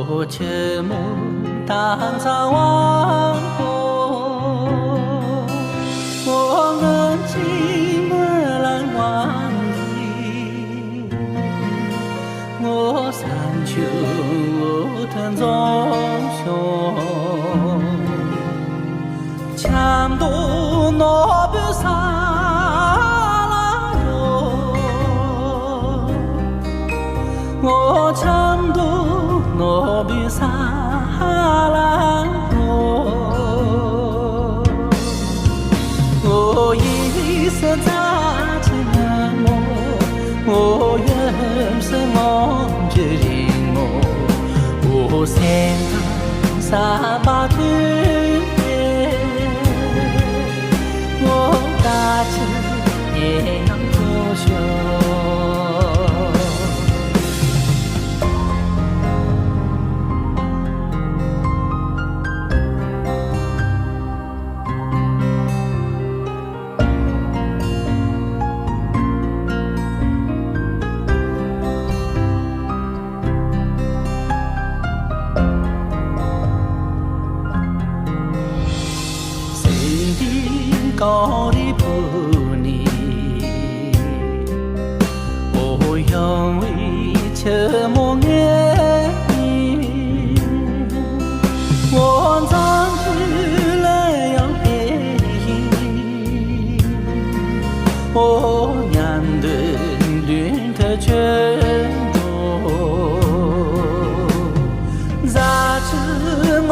我却莫当上王后，我恩情不能忘记，我三秋我藤中雄，强夺那不杀。 我唱渡我比萨拉罗，我一生扎起那么，我原是梦之灵么，我三趟三把腿，我大起也能作秀。 高的不离，我永为沉默爱你。我长起来要陪你，我娘的绿的全多，咋知我？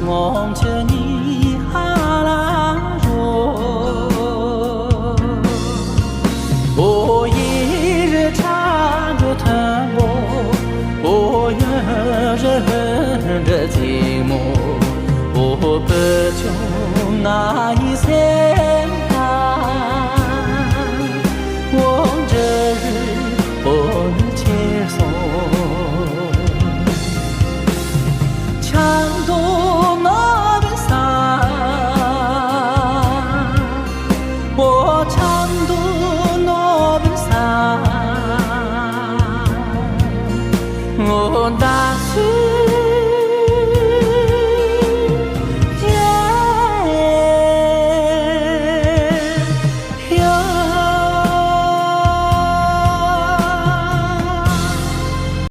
我这你哈拉罗，我一日唱着弹拨，我一日哼着寂寞，我不求那。